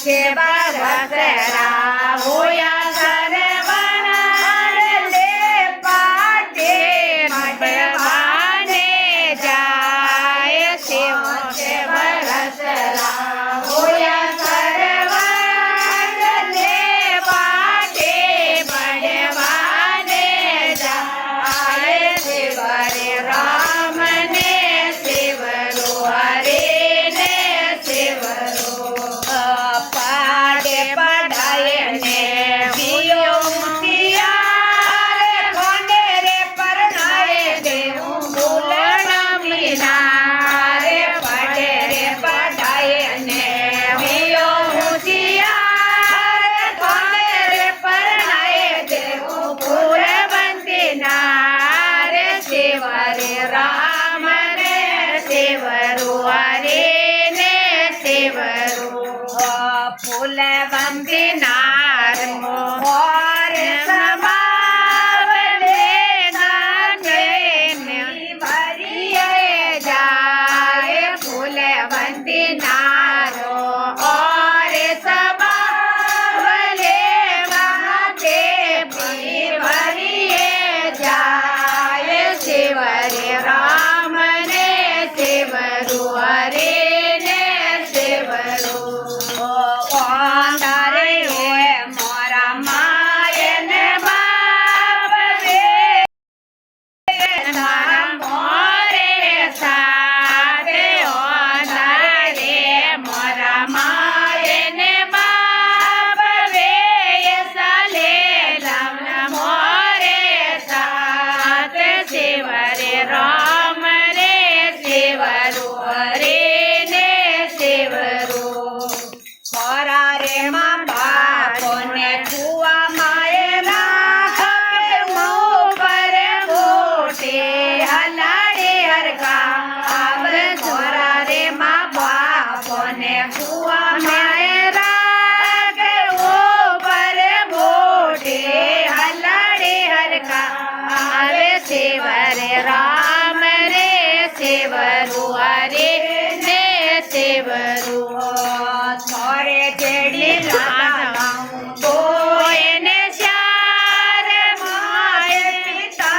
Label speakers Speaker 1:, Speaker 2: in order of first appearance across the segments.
Speaker 1: के बरसरा होया सरवण ले पाटे मडवाने जाए शिव के बरसरा होया सरवण ले पाटे मडवाने जाए शिव रे राम ने शिवरो हरे ने शिवरो पाटे पढ़ाए ने पियो मुखिया रे कोने रे परनाए देऊ बोलना मीना रे पढ़े रे पढ़ाए ने पियो मुखिया रे कोने रे परनाए देऊ पूर बंदिना रे शिव रे राम रे शिवरो हरे ने शिवरो फूल बंदिनार मोहर समावले गाने भरिए जाए फूल बंदिनारो और समावले गाने भरिए जाए शिव रे राम ने शिवरो हरे ने शिवरो ओंधारे होए मोरा मायन बाप रे तारा मोरे साथे ओंधारे मोरा मायन बाप रे साले राम मोरे साथे शिव रे राम रे शिवरो हरे ने शिवरो मोरा रे माँ बापो ने कुआ माए राखे मुँह पर मोटे हलाड़े हर गाँव मोरा रे माँ बापो ने कुआ माए राखे मुँह पर मोटे हलाड़े हर गाँव शिव रे राम रे शिवरो हरे ने शिवरो छोरे जेड़ी लागाऊं बोएने श्यार माए पिता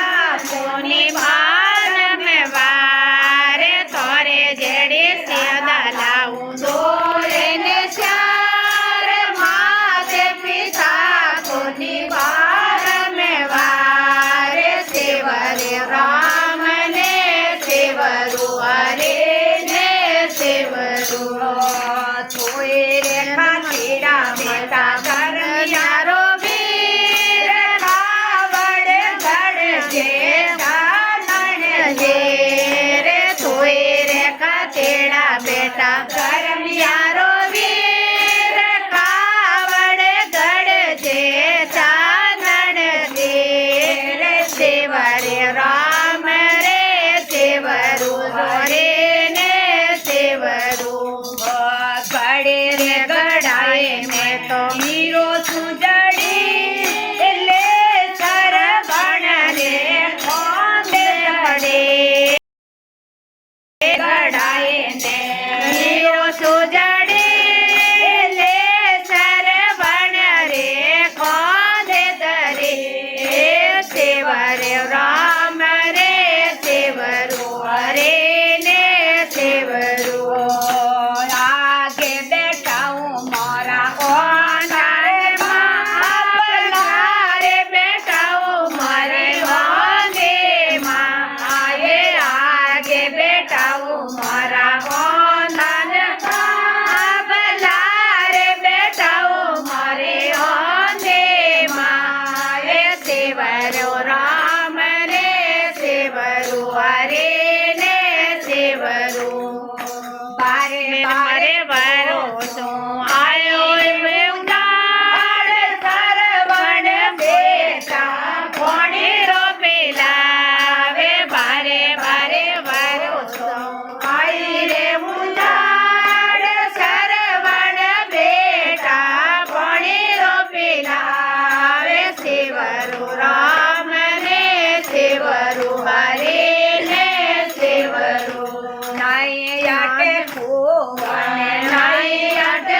Speaker 1: सोनी भान में वारे छोरे जेड़ी सेदा लाऊं बोएने श्यार माते पिता सोनी भान में वारे शिव रे राम ने शिवरो हरे ने शिवरो छोए रे खातीरा बेटा कर यारो वीर कावड़ गढ़ जे दानन जे रे छोए रे खातीरा बेटा कर यारो वीर कावड़ गढ़ जे दानन जे रे शिव रे राम रे शिवरो हरे ने शिवरो बड़े रे गढ़ाए में तो मीरो सुजड़ी ले सरवण रे खोंदे पड़े गढ़ाए ने मीरो सुजड़ी ले सरवण रे खोंदे दरे शिव रे राम रे शिवरो हरे ने शिवरो आगे बैठाऊं मोरा ओंधारे मारे बैठाऊं मोरे होंगे माँ आए आगे बैठाऊं मोरा ओंधारे बलारे बैठाऊं मोरे होंगे माँ आए शिवरो राम रे शिवरो हरे ने शिवरो बारे बारे भरोसो आयो उदार सरवण बेटा कोणी रो पेला वे बारे बारे भरोसो आई रे उदार सरवण बेटा कोणी रो पेला वे शिवरो राम ने शिवरो हरे ने शिवरो नाई आटे को नाई आटे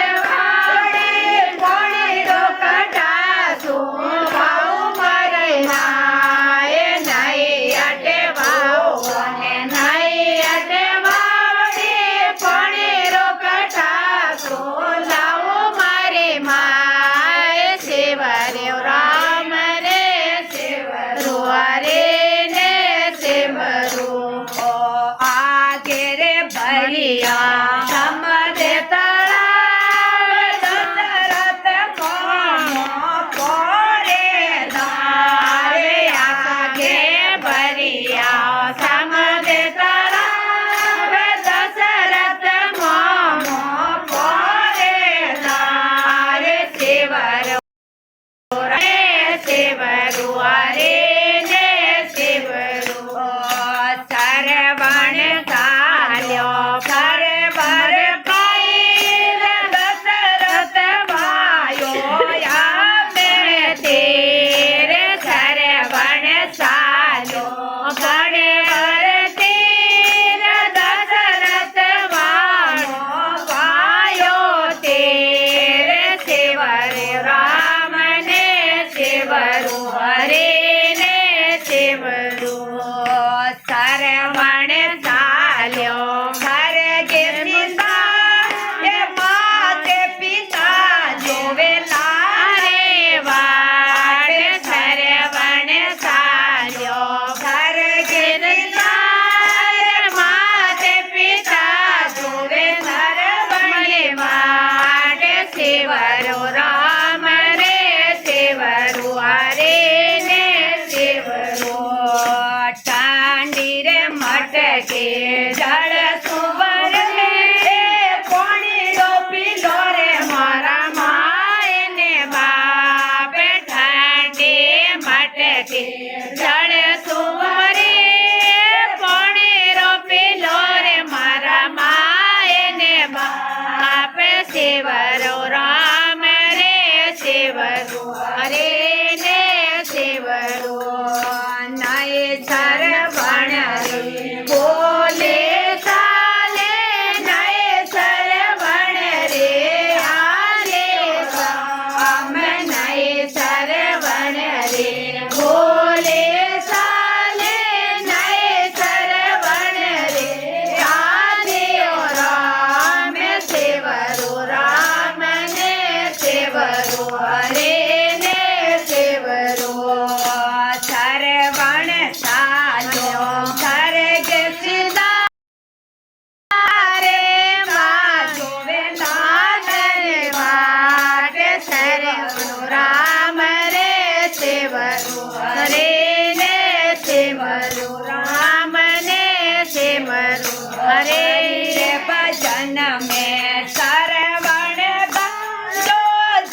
Speaker 1: ભજન में श्रवण बाजो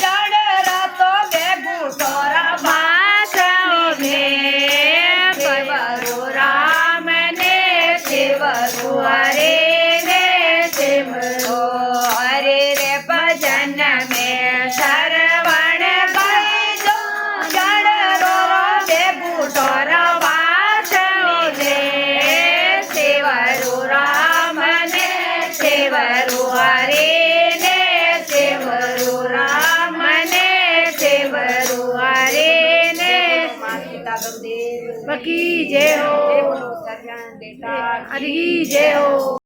Speaker 1: जड़ रतो बेगू तोरा भाषण में सेवरु राम ने सेवरु हरे ने सेवरु हरे रे भजन में श्रवण बाजो जड़ रो बेगू तोरा भाषण में सेवरु राम ने सेवरु हरे ने सेवरु राम ने सेवरु हरे ने पकी जय हो हरि जय हो।